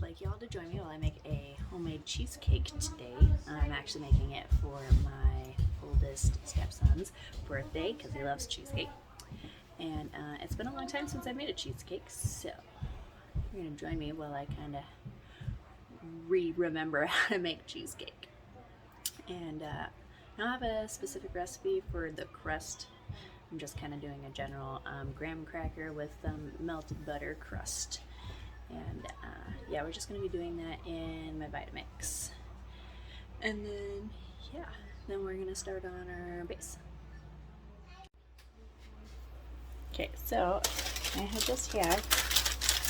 like y'all to join me while I make a homemade cheesecake today. I'm actually making it for my oldest stepson's birthday because he loves cheesecake. And it's been a long time since I made a cheesecake, so you're going to join me while I kind of remember how to make cheesecake. And I don't have a specific recipe for the crust. I'm just kind of doing a general graham cracker with melted butter crust. And yeah, we're just going to be doing that in my Vitamix. And then, yeah, then we're going to start on our base. Okay, so I have just had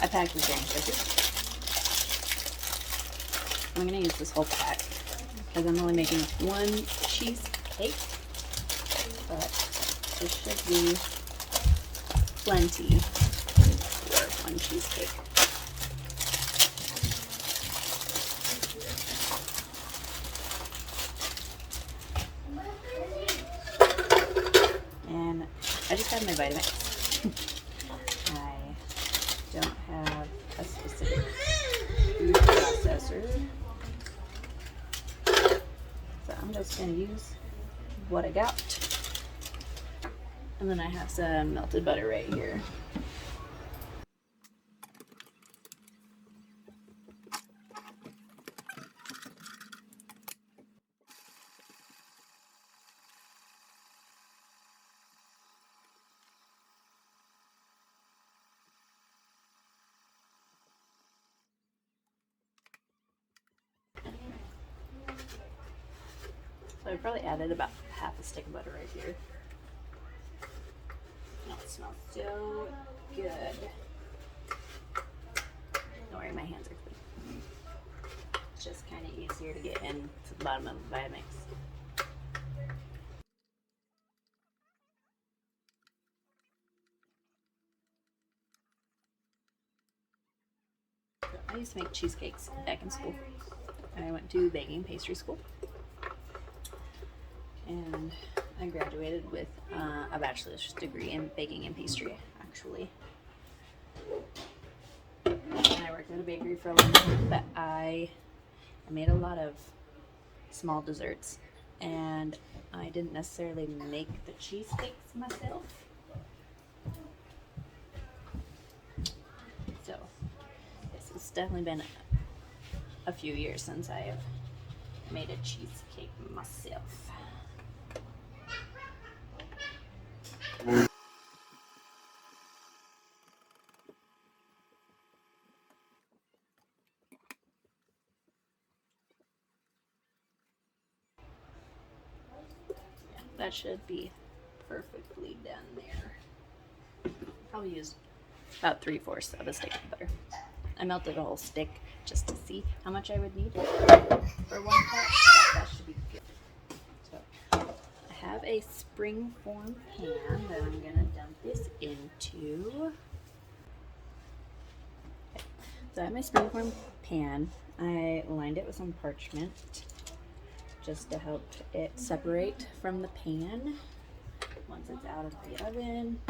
a pack of graham crackers. I'm going to use this whole pack because I'm only making one cheesecake, but this should be plenty for one cheesecake. And I just have my Vitamix. I don't have a specific food processor, so I'm just going to use what I got. And then I have some melted butter right here. So I probably added about half a stick of butter right here. Oh, it smells so good. Don't worry, my hands are clean. It's just kind of easier to get into the bottom of the Vitamix. So I used to make cheesecakes back in school. I went to baking and pastry school. And I graduated with a bachelor's degree in baking and pastry, actually. And I worked at a bakery for a long time, but I made a lot of small desserts, and I didn't necessarily make the cheesecakes myself. So it's definitely been a few years since I have made a cheesecake myself. That should be perfectly done there. Probably used about 3/4 of a stick of butter. I melted a whole stick just to see how much I would need for one pot. That should be good. So I have a springform pan that I'm gonna dump this into. Okay. So I have my springform pan. I lined it with some parchment just to help it separate from the pan once it's out of the oven.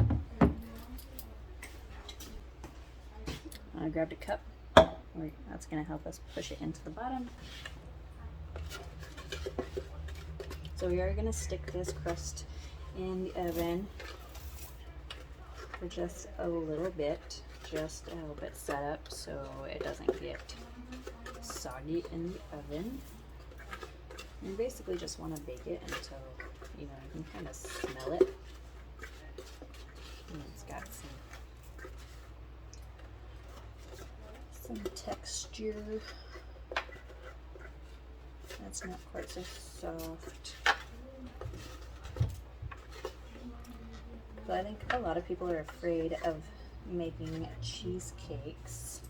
I grabbed a cup. That's going to help us push it into the bottom. So we are going to stick this crust in the oven for just a little bit, just to help it set up so it doesn't get soggy in the oven. You basically just want to bake it until, you can kind of smell it. And it's got some texture. That's not quite so soft. But I think a lot of people are afraid of making cheesecakes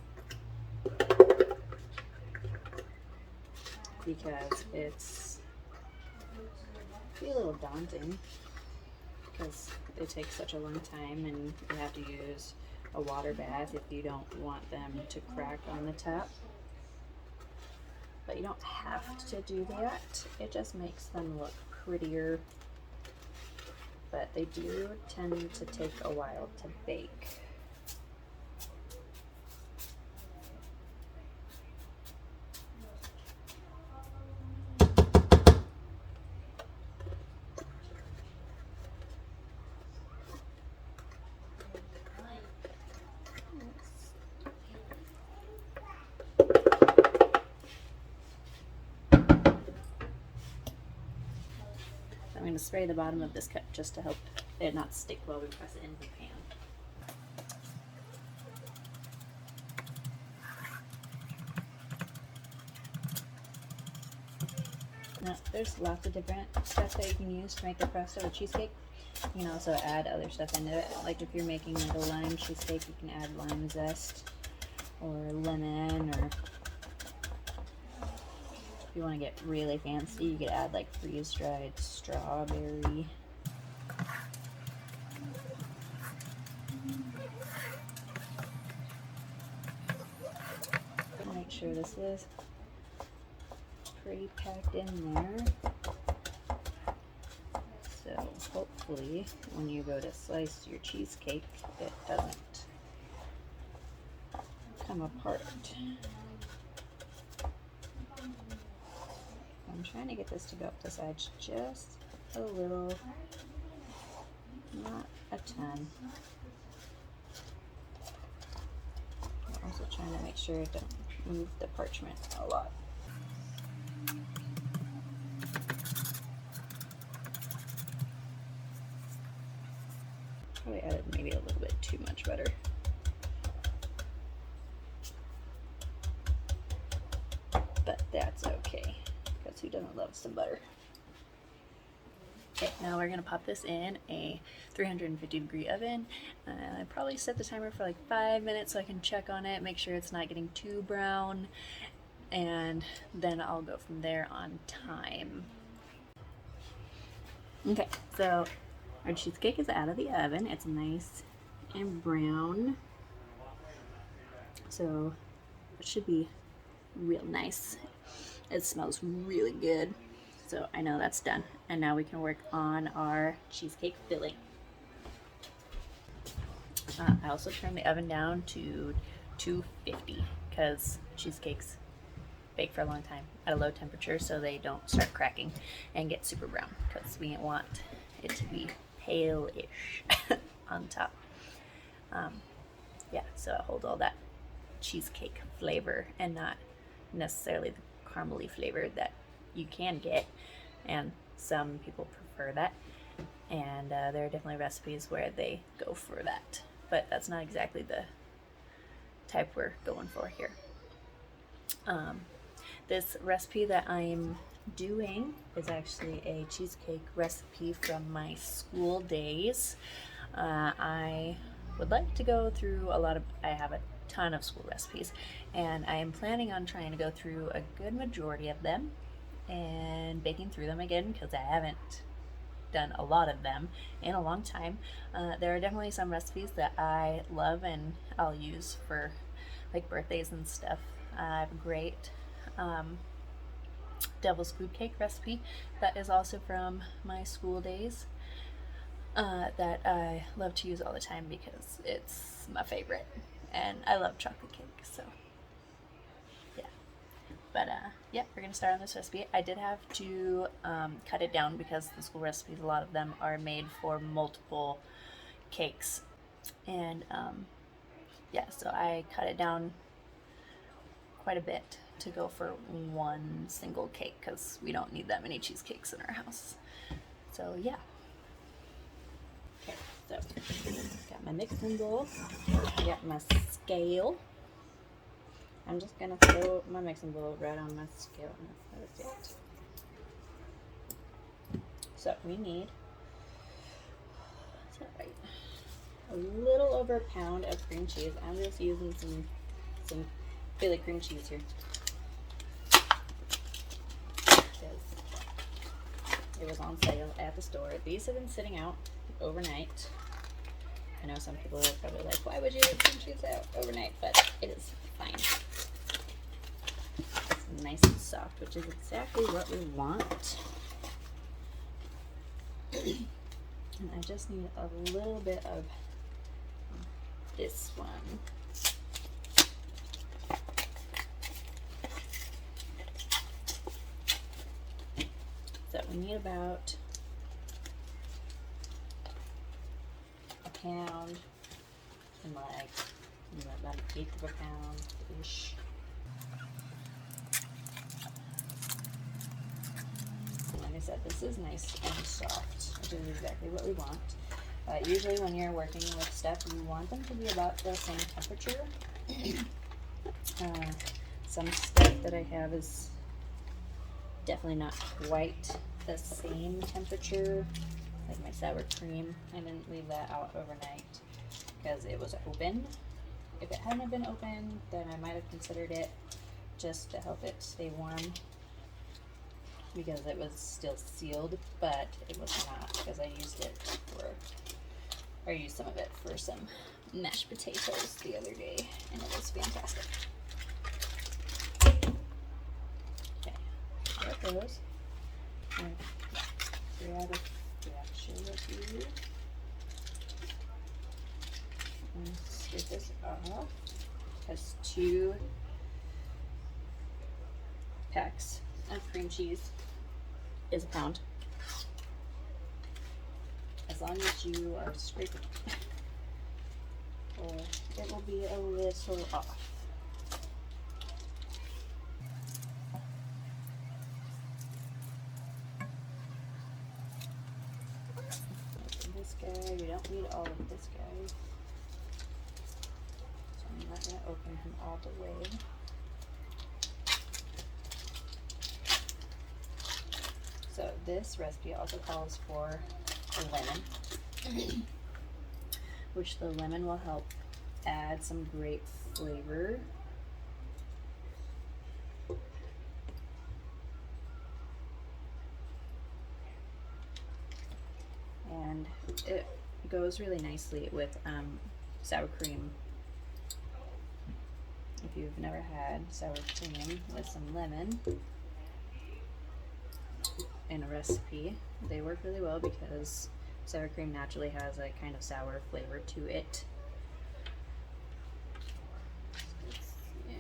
because it's a little daunting because it takes such a long time and you have to use a water bath if you don't want them to crack on the top. But you don't have to do that. It just makes them look prettier. But they do tend to take a while to bake. to spray the bottom of this cup just to help it not stick while we press it into the pan. Now, there's lots of different stuff that you can use to make the crust of a cheesecake. You can also add other stuff into it. Like if you're making like a lime cheesecake, you can add lime zest or lemon, or if you want to get really fancy, you could add like freeze-dried strawberry. Make sure this is pretty packed in there. So hopefully when you go to slice your cheesecake, it doesn't come apart. I'm trying to get this to go up the sides just a little, not a ton. I'm also trying to make sure it don't move the parchment a lot. Probably added maybe a little bit too much butter. But that's okay, because who doesn't love some butter? Okay, now we're gonna pop this in a 350-degree oven. I probably set the timer for like 5 minutes so I can check on it, make sure it's not getting too brown, and then I'll go from there on time. Okay, so our cheesecake is out of the oven. It's nice and brown, so it should be real nice. It smells really good, so I know that's done. And now we can work on our cheesecake filling. I also turned the oven down to 250 because cheesecakes bake for a long time at a low temperature so they don't start cracking and get super brown, because we want it to be pale-ish on top. Yeah, so I hold all that cheesecake flavor and not necessarily the caramely flavor that you can get, and some people prefer that, and there are definitely recipes where they go for that, but that's not exactly the type we're going for here. This recipe that I'm doing is actually a cheesecake recipe from my school days. I would like to go through I have a ton of school recipes, and I am planning on trying to go through a good majority of them and baking through them again, because I haven't done a lot of them in a long time. There are definitely some recipes that I love and I'll use for like birthdays and stuff. I have a great devil's food cake recipe that is also from my school days that I love to use all the time because it's my favorite, and I love chocolate cake, so yeah. But yeah, we're gonna start on this recipe. I did have to cut it down because the school recipes, a lot of them are made for multiple cakes, and yeah, so I cut it down quite a bit to go for one single cake because we don't need that many cheesecakes in our house. So yeah. Okay, so got my mixing bowl, I got my scale. I'm just gonna throw my mixing bowl right on my scale. That is it. So we need, is that right? A little over a pound of cream cheese. I'm just using some Philly cream cheese here, because it was on sale at the store. These have been sitting out overnight. I know some people are probably like, why would you leave cream cheese out overnight? But it is fine. It's nice and soft, which is exactly what we want. And I just need a little bit of this one. So we need about a pound and like about an eighth of a pound-ish. Like I said, This is nice and soft, which is exactly what we want. Usually when you're working with stuff, you want them to be about the same temperature. Some stuff that I have is definitely not quite the same temperature, like my sour cream. I didn't leave that out overnight because it was open. If it hadn't been open, then I might have considered it just to help it stay warm, because it was still sealed, but it was not, because I used it for, or used some of it for some mashed potatoes the other day, and it was fantastic. Okay, got those. And grab a fraction of these. And scrape this off. Has 2 packs of cream cheese. Is a pound. As long as you are scraping, or it will be a little off. This guy, we don't need all of this guy, so I'm not going to open him all the way. So this recipe also calls for a lemon, which the lemon will help add some great flavor. And it goes really nicely with sour cream. If you've never had sour cream with some lemon in a recipe, they work really well because sour cream naturally has a kind of sour flavor to it. Let's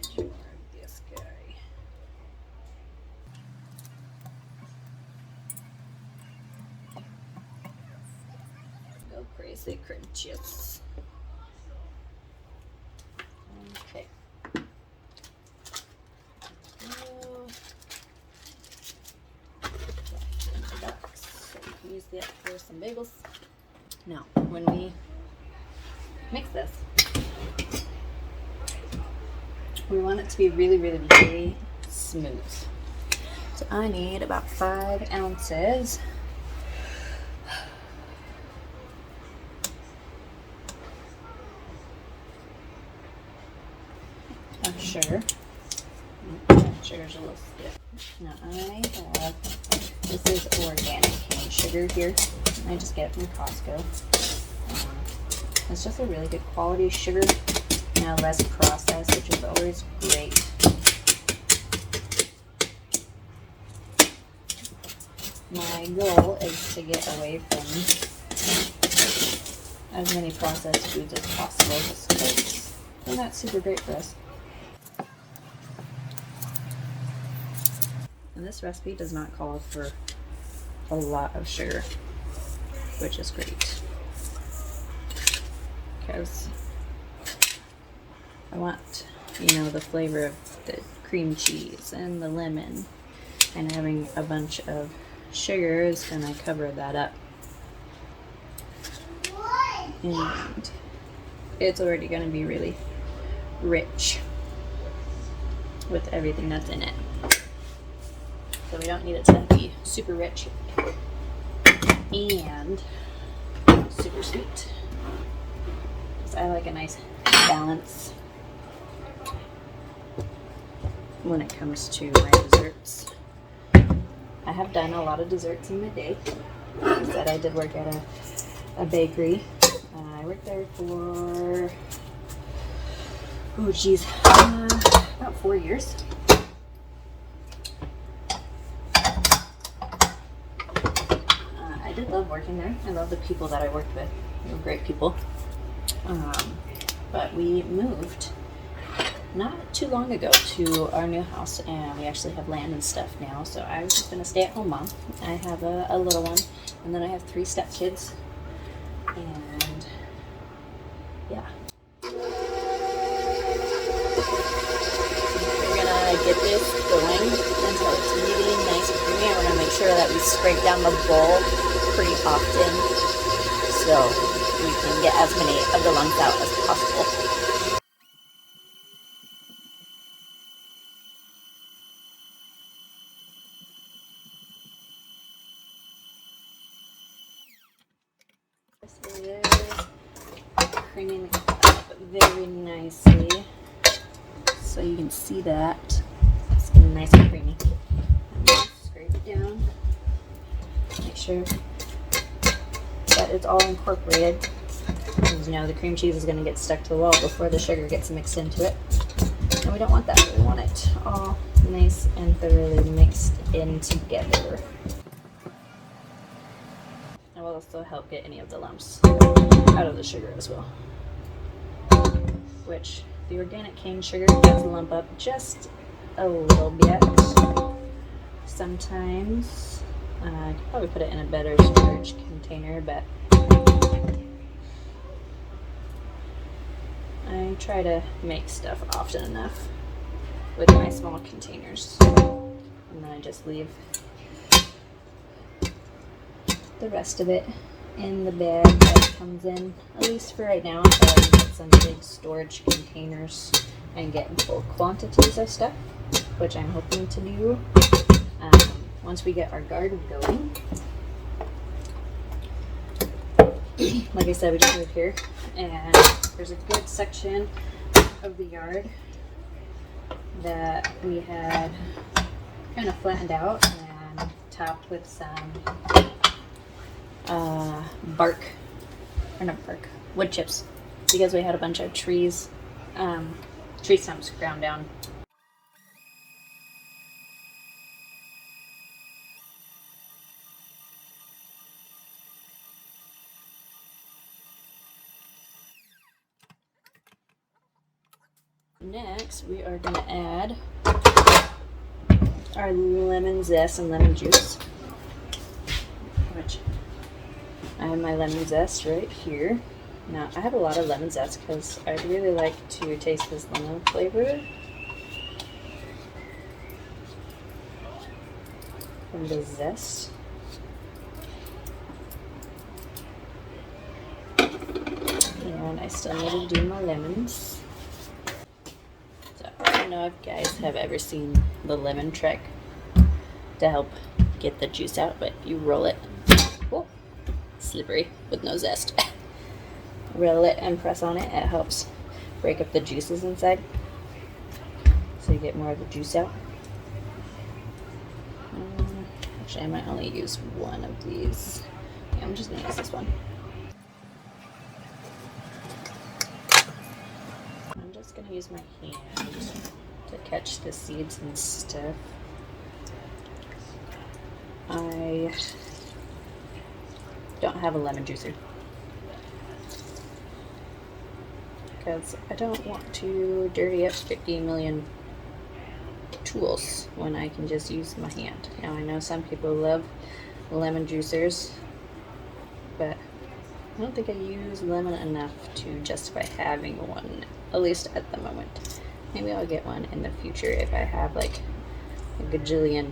see more of this guy. Go crazy crunches. Okay. Use that for some bagels. Now, when we mix this, we want it to be really, really, really smooth. So I need about 5 ounces of sugar. Sugar's a little stiff. Now I have, this is organic cane sugar here. I just get it from Costco. It's just a really good quality sugar, less processed, which is always great. My goal is to get away from as many processed foods as possible, just because they're not super great for us. And this recipe does not call for a lot of sugar, which is great, because I want, the flavor of the cream cheese and the lemon, and having a bunch of sugar is gonna cover that up. And it's already gonna be really rich with everything that's in it. So we don't need it to be super rich and super sweet, because I like a nice balance when it comes to my desserts. I have done a lot of desserts in my day. Like I said, I did work at a bakery. I worked there for, about 4 years. I did love working there. I love the people that I worked with. They were great people. But we moved not too long ago to our new house, and we actually have land and stuff now. So I was just been a stay-at-home mom. I have a little one, and then I have 3 stepkids. And yeah. We're gonna get this going until it's really nice and creamy. And we're gonna make sure that we scrape down the bowl pretty often so we can get as many of the lumps out as possible. So there's creaming up very nicely. So you can see that it's getting nice and creamy. I'm going to scrape it down. Make sure that it's all incorporated. Because you know the cream cheese is going to get stuck to the wall before the sugar gets mixed into it. And we don't want that. We want it all nice and thoroughly mixed in together. It will also help get any of the lumps out of the sugar as well. Which the organic cane sugar does lump up just a little bit. Sometimes I could probably put it in a better storage container, but I try to make stuff often enough with my small containers, and then I just leave the rest of it in the bag that it comes in, at least for right now, until I can get some big storage containers and get full quantities of stuff, which I'm hoping to do once we get our garden going. Like I said, we just moved here, and there's a good section of the yard that we had kind of flattened out and topped with some wood chips, because we had a bunch of tree stumps ground down. Next, we are going to add our lemon zest and lemon juice, which I have my lemon zest right here. Now, I have a lot of lemon zest because I really like to taste this lemon flavor from the zest. And I still need to do my lemons. So, I don't know if you guys have ever seen the lemon trick to help get the juice out, but you roll it. Oh, slippery with no zest. Roll it and press on it. It helps break up the juices inside, so you get more of the juice out. Actually, I might only use one of these. Yeah, I'm just going to use this one. I'm just going to use my hand to catch the seeds and stuff. I don't have a lemon juicer because I don't want to dirty up 50 million tools when I can just use my hand. Now, I know some people love lemon juicers, but I don't think I use lemon enough to justify having one, at least at the moment. Maybe I'll get one in the future if I have like a gajillion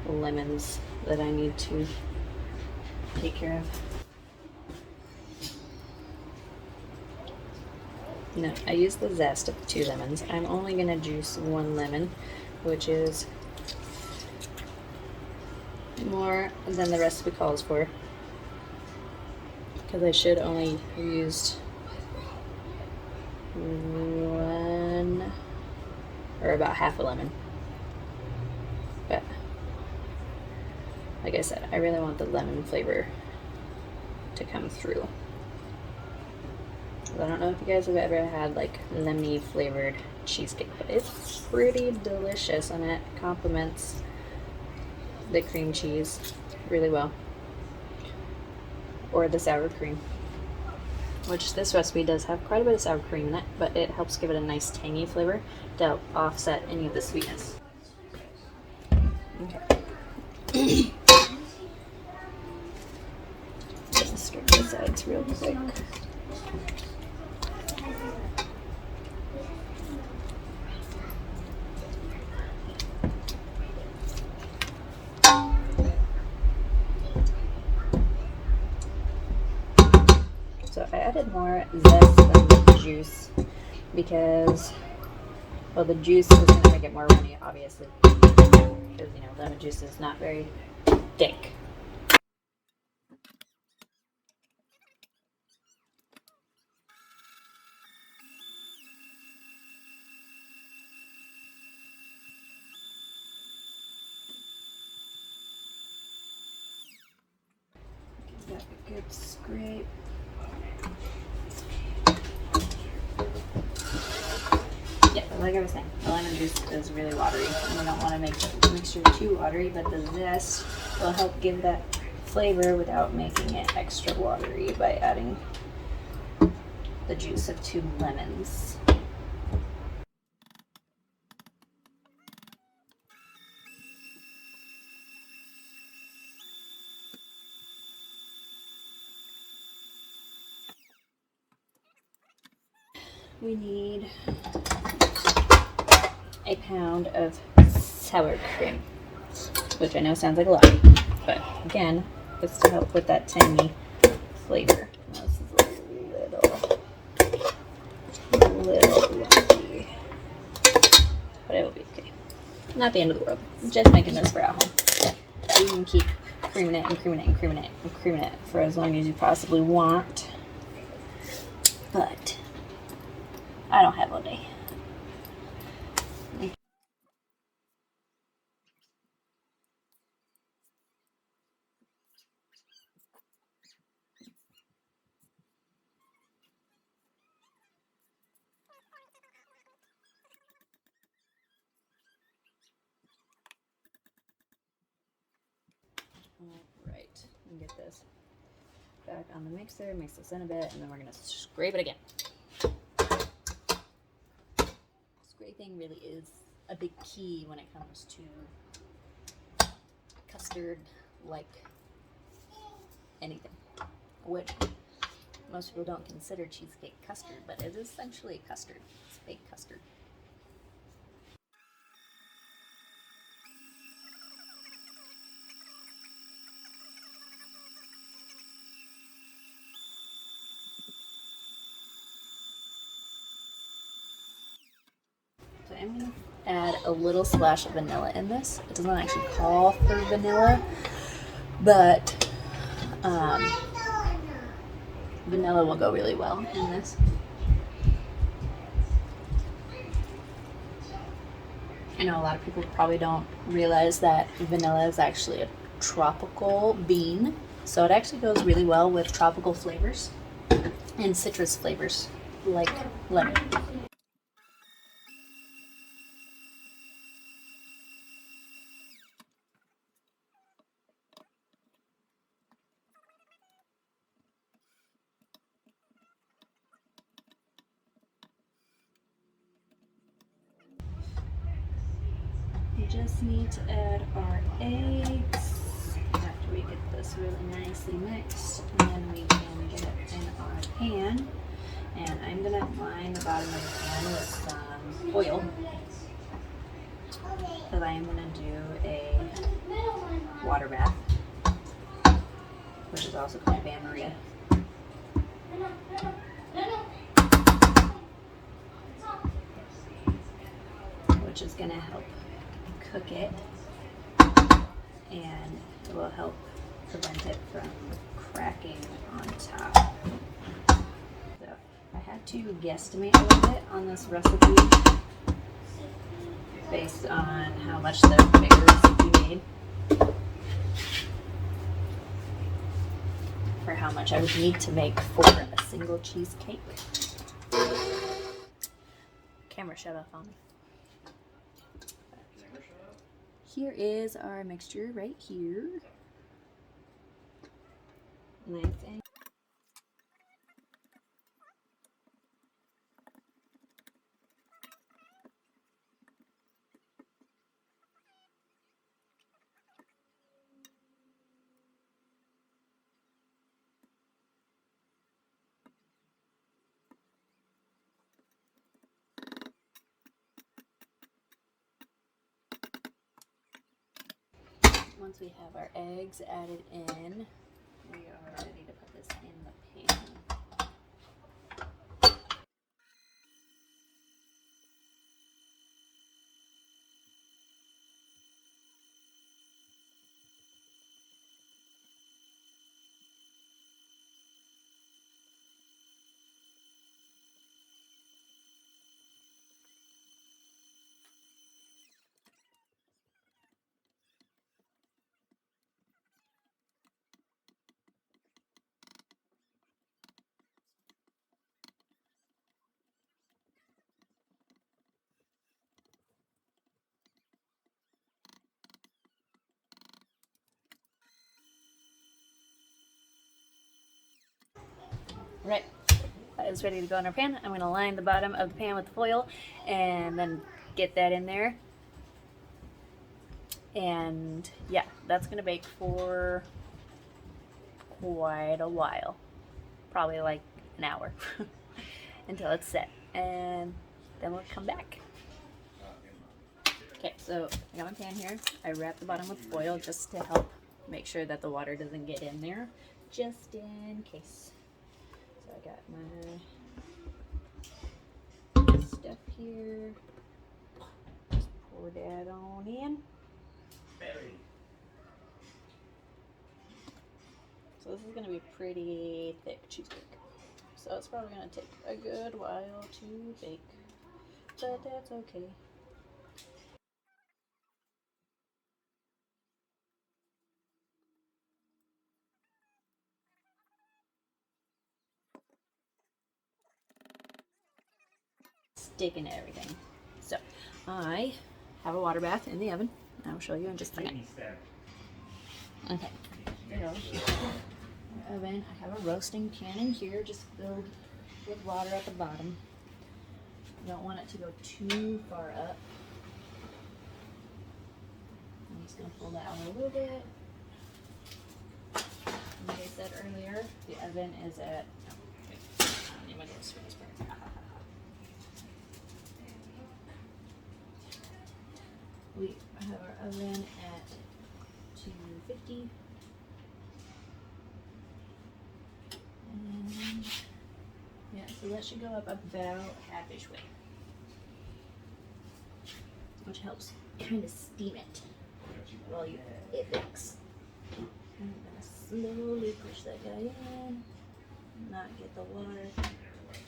lemons that I need to take care of. No, I use the zest of 2 lemons. I'm only going to juice 1 lemon, which is more than the recipe calls for, because I should only used 1 or about half a lemon. But like I said, I really want the lemon flavor to come through. I don't know if you guys have ever had like lemony flavored cheesecake, but it's pretty delicious and it complements the cream cheese really well, or the sour cream, which this recipe does have quite a bit of sour cream in it, but it helps give it a nice tangy flavor to help offset any of the sweetness. Okay. Just scrape the sides real quick. more zest than the juice because, well, the juice is going to make it more runny, obviously, because, you know, lemon juice is not very thick. Give that a good scrape. Yeah, like I was saying, the lemon juice is really watery, and we don't want to make the mixture too watery, but the zest will help give that flavor without making it extra watery by adding the juice of 2 lemons. We need a pound of sour cream, which I know sounds like a lot, but again, it's to help with that tangy flavor. This is a little lumpy, but it will be okay. Not the end of the world. Just making this for at home. You can keep creaming it and creaming it and creaming it and creaming it for as long as you possibly want, but I don't have all day. Alright, and get this back on the mixer, mix this in a bit, and then we're going to scrape it again. Scraping really is a big key when it comes to custard, like anything, which most people don't consider cheesecake custard, but it is essentially custard. It's fake custard. So I'm going to add a little splash of vanilla in this. It doesn't actually call for vanilla, but vanilla will go really well in this. I know a lot of people probably don't realize that vanilla is actually a tropical bean, so it actually goes really well with tropical flavors and citrus flavors like lemon. We just need to add our eggs after we get this really nicely mixed, and then we can get it in our pan. And I'm going to line the bottom of the pan with some oil, because I am going to do a water bath, which is also called bain maria. Which is going to help cook it, and it will help prevent it from cracking on top. So I had to guesstimate a little bit on this recipe based on how much the bigger recipe made, for how much I would need to make for a single cheesecake. Camera shut off on me. Here is our mixture right here. Nice and once we have our eggs added in, we are ready to put this in the pan. Right, that is ready to go in our pan. I'm going to line the bottom of the pan with foil and then get that in there. And yeah, that's going to bake for quite a while, probably like an hour until it's set, and then we'll come back. Okay, so I got my pan here. I wrap the bottom with foil just to help make sure that the water doesn't get in there, just in case. So I got my stuff here. Just pour that on in. So this is going to be pretty thick cheesecake. So it's probably going to take a good while to bake, but that's okay. Sticking to everything. So I have a water bath in the oven. I'll show you in just a minute. Okay. Oven. I have a roasting pan in here, just filled with water at the bottom. You don't want it to go too far up. I'm just going to pull that out a little bit. Like I said earlier, the oven is at we have our oven at 250. And yeah, so that should go up about half-ish way, which helps kind of steam it while it bakes. I'm gonna slowly push that guy in, not get the water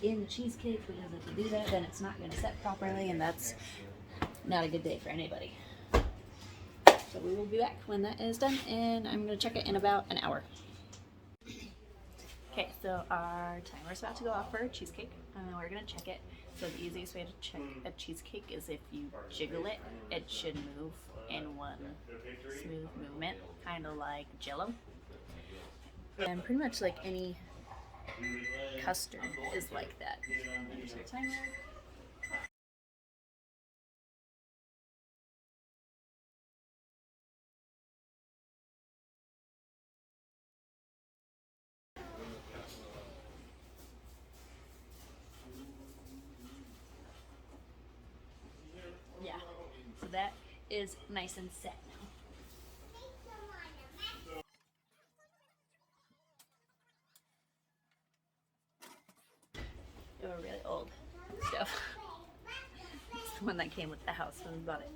in the cheesecake, because if you do that, then it's not going to set properly, and that's not a good day for anybody. So we will be back when that is done, and I'm going to check it in about an hour. Okay, so our timer's about to go off for our cheesecake, and we're going to check it. So the easiest way to check a cheesecake is if you jiggle it, it should move in one smooth movement, kind of like Jell-O. And pretty much like any custard is like that. Here's your timer. Yeah, so that is nice and set now. They were really old stuff. It's the one that came with the house when we bought it.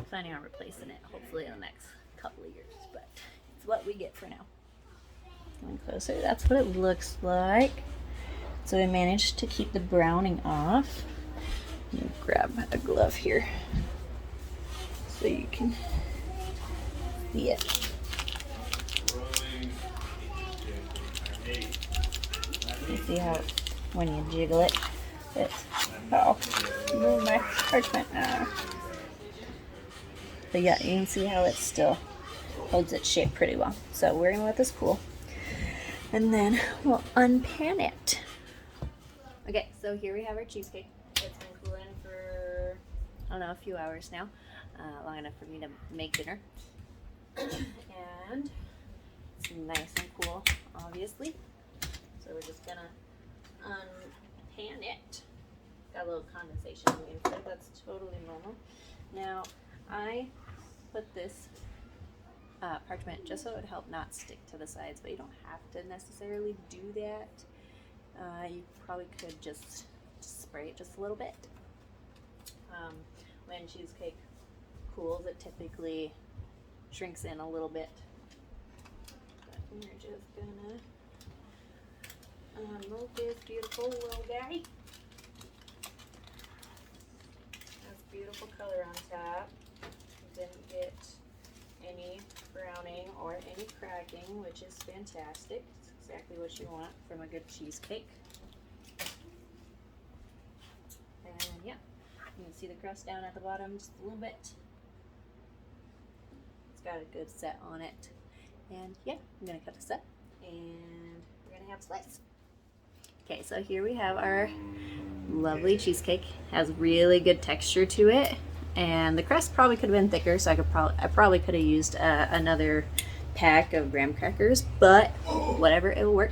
Planning on replacing it hopefully in the next couple of years, but it's what we get for now. Coming closer, that's what it looks like. So we managed to keep the browning off. Let me grab a glove here so you can see it. You see how when you jiggle it, it's move my parchment. But yeah, you can see how it still holds its shape pretty well. So we're gonna let this cool, and then we'll unpan it. Okay, so here we have our cheesecake. It's been cooling for, I don't know, a few hours now, long enough for me to make dinner. And it's nice and cool, obviously. So we're just gonna unpan it. Got a little condensation on the inside, that's totally normal. Now, I put this parchment just so it would help not stick to the sides, but you don't have to necessarily do that. You probably could just spray it just a little bit. When cheesecake cools, it typically shrinks in a little bit. But we're just gonna unload this beautiful little guy. That's beautiful color on top. Didn't get any browning or any cracking, which is fantastic. It's exactly what you want from a good cheesecake. And yeah, you can see the crust down at the bottom just a little bit. It's got a good set on it. And yeah, I'm gonna cut this up and we're gonna have a slice. Okay, so here we have our lovely cheesecake. Has really good texture to it, and the crust probably could have been thicker, so I probably could have used another pack of graham crackers, but whatever, it'll work.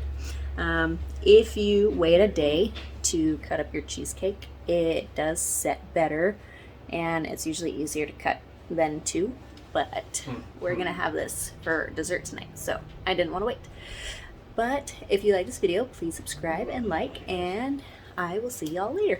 If you wait a day to cut up your cheesecake, it does set better, and it's usually easier to cut than two. But we're gonna have this for dessert tonight, so I didn't want to wait. But if you like this video, please subscribe and like, and I will see y'all later.